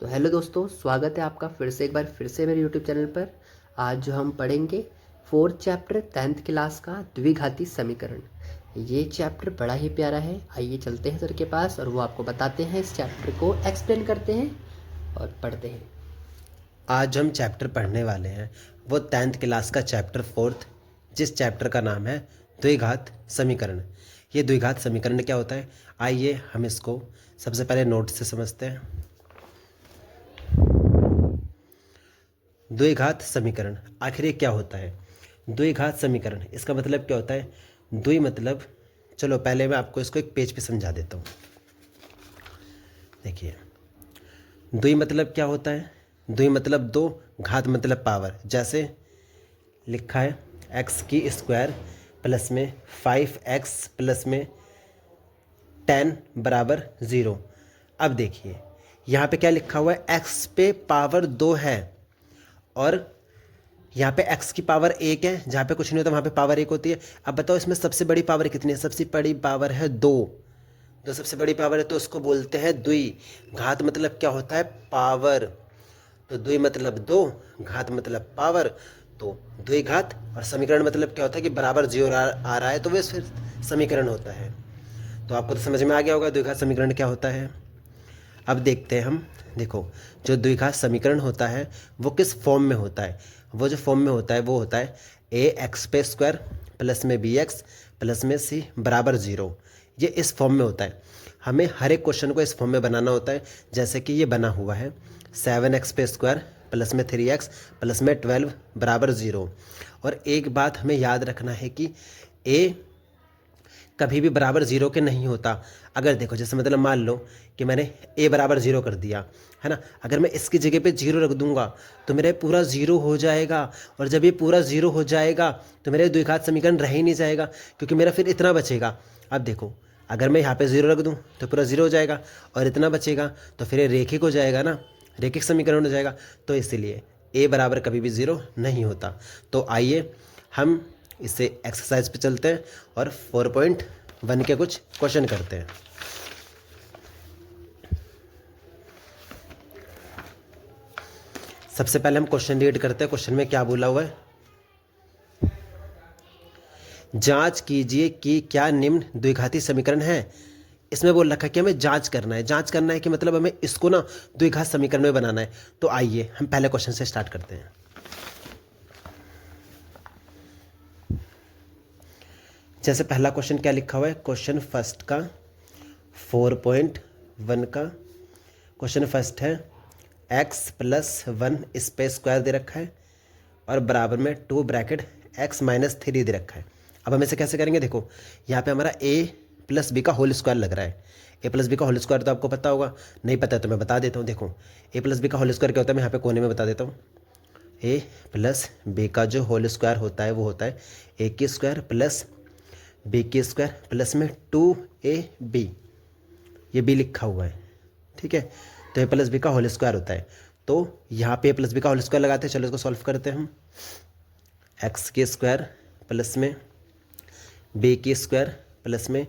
तो हेलो दोस्तों, स्वागत है आपका फिर से मेरे यूट्यूब चैनल पर। आज जो हम पढ़ेंगे फोर्थ चैप्टर 10th क्लास का द्विघाती समीकरण। ये चैप्टर बड़ा ही प्यारा है। आइए चलते हैं सर के पास और वो आपको बताते हैं, इस चैप्टर को एक्सप्लेन करते हैं और पढ़ते हैं। आज हम चैप्टर पढ़ने वाले हैं वो 10th क्लास का चैप्टर 4th, जिस चैप्टर का नाम है द्विघात समीकरण। ये द्विघात समीकरण क्या होता है, आइए हम इसको सबसे पहले नोट से समझते हैं। द्विघात समीकरण आखिर ये क्या होता है? द्विघात समीकरण इसका मतलब क्या होता है? द्वि मतलब, चलो पहले मैं आपको इसको एक पेज पे समझा देता हूँ। देखिए, द्वि मतलब क्या होता है? द्वि मतलब दो, घात मतलब पावर। जैसे लिखा है एक्स की स्क्वायर प्लस में 5x प्लस में 10 बराबर 0। अब देखिए यहाँ पे क्या लिखा हुआ है, x पे पावर 2 है और यहाँ पे x की पावर 1 है। जहाँ पे कुछ नहीं होता वहाँ पे पावर 1 होती है। अब बताओ इसमें सबसे बड़ी पावर कितनी है? सबसे बड़ी पावर है 2। जो सबसे बड़ी पावर है तो उसको बोलते हैं द्वि। घात मतलब क्या होता है? पावर। तो द्वि मतलब दो, घात मतलब पावर। तो द्विघात और समीकरण मतलब क्या होता है कि बराबर 0 आ रहा है तो वे फिर समीकरण होता है। तो आपको तो समझ में आ गया होगा द्विघात समीकरण क्या होता है। अब देखते हैं हम। देखो, जो द्विघात समीकरण होता है वो किस फॉर्म में होता है? वो जो फॉर्म में होता है वो होता है ए एक्स पे स्क्वायर प्लस में बी एक्स प्लस में सी बराबर 0। ये इस फॉर्म में होता है। हमें हर एक क्वेश्चन को इस फॉर्म में बनाना होता है। जैसे कि ये बना हुआ है 7x पे स्क्वायर प्लस में 3x प्लस में 12 बराबर 0। और एक बात हमें याद रखना है कि ए कभी भी बराबर 0 के नहीं होता। अगर देखो, जैसे मतलब मान लो कि मैंने a बराबर 0 कर दिया है ना, अगर मैं इसकी जगह पे 0 रख दूंगा तो मेरा पूरा 0 हो जाएगा। और जब ये पूरा 0 हो जाएगा तो मेरे द्विघात समीकरण रह ही नहीं जाएगा, क्योंकि मेरा फिर इतना बचेगा। अब देखो, अगर मैं यहाँ पे 0 रख दूँ तो पूरा 0 हो जाएगा और इतना बचेगा तो फिर ये रेखिक हो जाएगा ना, रेखिक समीकरण हो जाएगा। तो इसलिए a बराबर कभी भी 0 नहीं होता। तो आइए हम इससे एक्सरसाइज पे चलते हैं और 4.1 के कुछ क्वेश्चन करते हैं। सबसे पहले हम क्वेश्चन रीड करते हैं। क्वेश्चन में क्या बोला हुआ है? जांच कीजिए कि क्या निम्न द्विघाती समीकरण है। इसमें बोल रखा है कि हमें जांच करना है। जांच करना है कि मतलब हमें इसको ना द्विघात समीकरण में बनाना है। तो आइए हम पहले क्वेश्चन से स्टार्ट करते हैं। जैसे पहला क्वेश्चन क्या लिखा हुआ है, क्वेश्चन फर्स्ट का 4.1 का क्वेश्चन फर्स्ट है x प्लस 1 इस पे स्क्वायर दे रखा है और बराबर में 2 ब्रैकेट x माइनस 3 दे रखा है। अब हम इसे कैसे करेंगे? देखो, यहाँ पे हमारा a प्लस बी का होल स्क्वायर लग रहा है। a प्लस बी का होल स्क्वायर तो आपको पता होगा, नहीं पता है तो मैं बता देता हूँ। देखो, a प्लस बी का होल स्क्वायर क्या होता है, मैं यहाँ पे कोने में बता देता हूँ। a प्लस बी का जो होल स्क्वायर होता है वो होता है a की स्क्वायर प्लस बी की स्क्वायर प्लस में 2ab। ये b लिखा हुआ है, ठीक है। तो a प्लस बी का होल स्क्वायर होता है। तो यहाँ पे a प्लस बी का होल स्क्वायर लगाते हैं। चलो इसको सॉल्व करते हैं हम। एक्स की स्क्वायर प्लस में बी की स्क्वायर प्लस में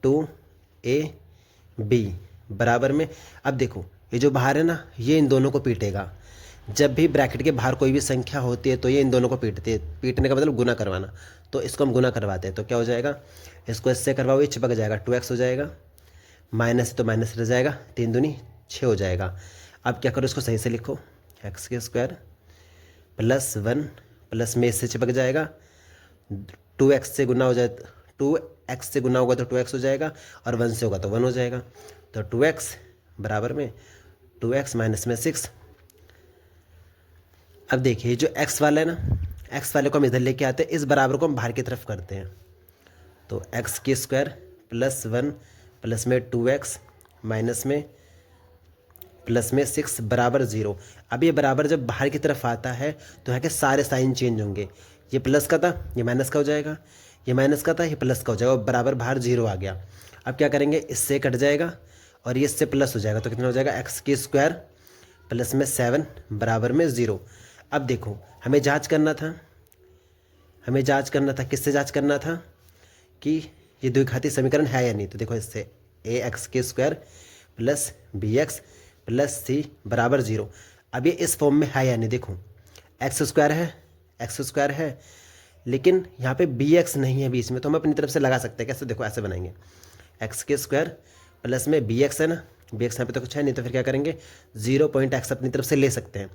2ab बराबर में, अब देखो ये जो बाहर है ना, ये इन दोनों को पीटेगा। जब भी ब्रैकेट के बाहर कोई भी संख्या होती है तो ये इन दोनों को पीटती है। पीटने का मतलब गुना करवाना। तो इसको हम गुना करवाते हैं तो क्या हो जाएगा, इसको इससे करवाओ, ये चिपक जाएगा, 2x हो जाएगा। माइनस तो माइनस रह जाएगा, 3 दूनी 6 हो जाएगा। अब क्या करो, इसको सही से लिखो, एक्स के स्क्वायर प्लस 1 प्लस में इससे चिपक जाएगा, 2x से गुना हो जाए, 2x से गुना होगा तो 2x हो जाएगा और 1 से होगा तो 1 हो जाएगा। तो 2x बराबर में 2x माइनस में 6। अब देखिए जो x वाला है ना, x वाले को हम इधर लेके आते हैं, इस बराबर को हम बाहर की तरफ करते हैं। तो x की स्क्वायर प्लस 1 प्लस में 2x माइनस में प्लस में 6 बराबर 0। अब ये बराबर जब बाहर की तरफ आता है तो यहाँ के सारे साइन चेंज होंगे। ये प्लस का था, ये माइनस का हो जाएगा, ये माइनस का था, ये प्लस का हो जाएगा और बराबर बाहर 0 आ गया। अब क्या करेंगे, इससे कट जाएगा और ये इससे प्लस हो जाएगा। तो कितना हो जाएगा, एक्स की स्क्वायर प्लस में 7 बराबर में 0। अब देखो, हमें जांच करना था, किससे जांच करना था कि ये द्विघाती समीकरण है या नहीं। तो देखो, इससे ए एक्स के square plus B x plus C बराबर 0। अब ये इस फॉर्म में है या नहीं, देखो एक्स स्क्वायर है लेकिन यहाँ पे बी एक्स नहीं है बीच में, तो हम अपनी तरफ से लगा सकते हैं। कैसे, देखो ऐसे बनाएंगे, एक्स के स्क्वायर प्लस में बी एक्स है ना, बी एक्स यहाँ पे तो कुछ है नहीं, तो फिर क्या करेंगे 0.x अपनी तरफ से ले सकते हैं,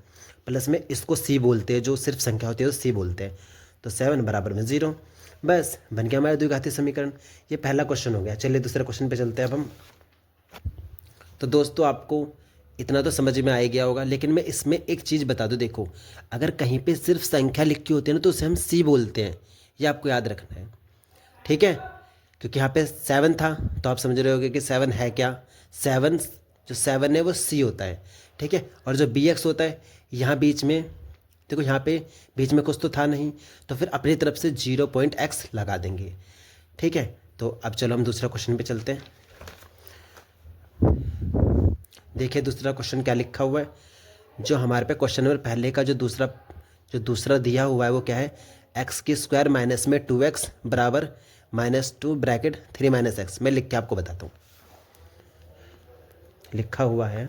प्लस में इसको सी बोलते हैं, जो सिर्फ संख्या होती है तो सी बोलते हैं, तो 7 बराबर में 0। बस बन गया हमारा द्विघाती समीकरण। ये पहला क्वेश्चन हो गया। चलिए दूसरे क्वेश्चन पे चलते हैं अब हम। तो दोस्तों आपको इतना तो समझ में आ ही गया होगा, लेकिन मैं इसमें एक चीज़ बता दूं, देखो अगर कहीं पे सिर्फ संख्या लिखी होती है ना तो उसे हम सी बोलते हैं, ये आपको याद रखना है, ठीक है। क्योंकि यहाँ पे 7 था तो आप समझ रहे होगे कि 7 है क्या, 7 जो 7 है वो सी होता है, ठीक है। और जो बी एक्स होता है यहाँ बीच में, देखो यहाँ पे बीच में कुछ तो था नहीं, तो फिर अपनी तरफ से 0.x लगा देंगे, ठीक है। तो अब चलो हम दूसरा क्वेश्चन पे चलते हैं। देखिए दूसरा क्वेश्चन क्या लिखा हुआ है। जो हमारे पे क्वेश्चन नंबर पहले का जो दूसरा दिया हुआ है वो क्या है, एक्स की स्क्वायर माइनस में 2x बराबर -2 ब्रैकेट 3 - x। मैं लिख के आपको बताता हूँ। लिखा हुआ है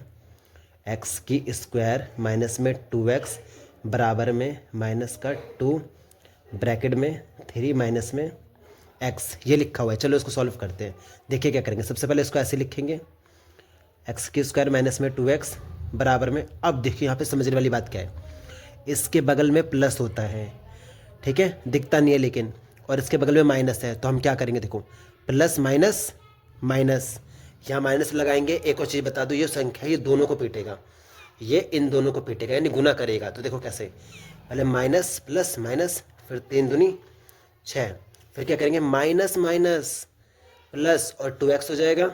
एक्स की स्क्वायर माइनस में 2x बराबर में -2 ब्रैकेट में 3 - x, ये लिखा हुआ है। चलो इसको सॉल्व करते हैं। देखिए क्या करेंगे, सबसे पहले इसको ऐसे लिखेंगे, एक्स की स्क्वायर माइनस में 2x बराबर में, अब देखिए यहाँ पे समझने वाली बात क्या है, इसके बगल में प्लस होता है, ठीक है, दिखता नहीं है लेकिन, और इसके बगल में माइनस है, तो हम क्या करेंगे, देखो प्लस माइनस माइनस, यहाँ माइनस लगाएंगे। एक और चीज़ बता दूँ, ये संख्या ये दोनों को पीटेगा, ये इन दोनों को पीटेगा यानी गुना करेगा। तो देखो कैसे, पहले माइनस प्लस माइनस, फिर 3 दूनी 6, फिर क्या करेंगे माइनस माइनस प्लस और 2x हो जाएगा।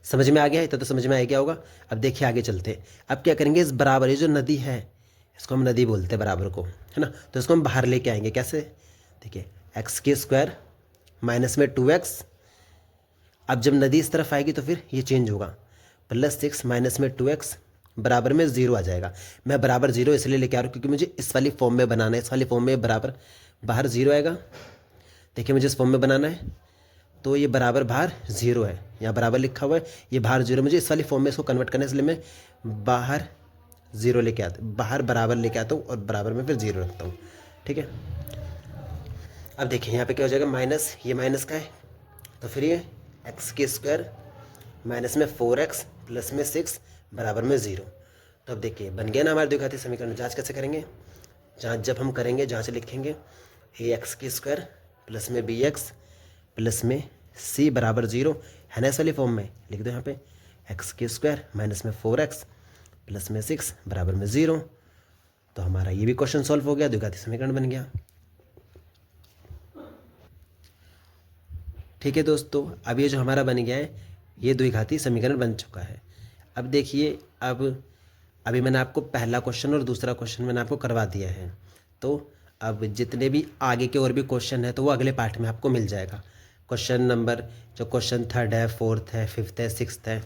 समझ में आ गया, इतना तो समझ में आ गया होगा। अब देखिए आगे चलते हैं। अब क्या करेंगे, इस बराबर, ये जो नदी है इसको हम नदी बोलते हैं बराबर को, है ना, तो इसको हम बाहर लेके आएंगे। कैसे, देखिए एक्स की स्क्वायर माइनस में 2x, अब जब नदी इस तरफ आएगी तो फिर ये चेंज होगा, +6 माइनस में 2x बराबर में 0 आ जाएगा। मैं बराबर 0 इसलिए लेके आ रहा हूँ क्योंकि मुझे इस वाली फॉर्म में बनाना है, इस वाली फॉर्म में बराबर बाहर 0 आएगा। देखिए मुझे इस फॉर्म में बनाना है, तो ये बराबर बाहर 0 है, यहाँ बराबर लिखा हुआ है, ये बाहर 0, मुझे इस वाली फॉर्म में इसको कन्वर्ट करना है, इसलिए मैं बाहर 0 लेके आता हूँ, बाहर बराबर लेके आता हूँ और बराबर में फिर 0 रखता हूँ, ठीक है। अब देखिए यहाँ पे क्या हो जाएगा, माइनस, ये माइनस का है तो फिर ये एक्स की स्क्वायर माइनस में 4x प्लस में 6 बराबर में 0। तो अब देखिए बन गया ना हमारे द्विघाती समीकरण। जांच कैसे करेंगे, जांच जब हम करेंगे, जांच लिखेंगे ax की स्क्वायर प्लस में bx प्लस में c बराबर 0, है ना, इस वाली फॉर्म में लिख दो यहाँ पे, एक्स की स्क्वायर माइनस में 4x प्लस में 6 बराबर में 0। तो हमारा ये भी क्वेश्चन सॉल्व हो गया, द्विघाती समीकरण बन गया। ठीक है दोस्तों, अब ये जो हमारा बन गया है ये द्विघाती समीकरण बन चुका है। अब देखिए, अब अभी मैंने आपको पहला क्वेश्चन और दूसरा क्वेश्चन मैंने आपको करवा दिया है, तो अब जितने भी आगे के और भी क्वेश्चन है तो वो अगले पार्ट में आपको मिल जाएगा। क्वेश्चन नंबर जो क्वेश्चन 3rd है, 4th है, 5th है, 6th है,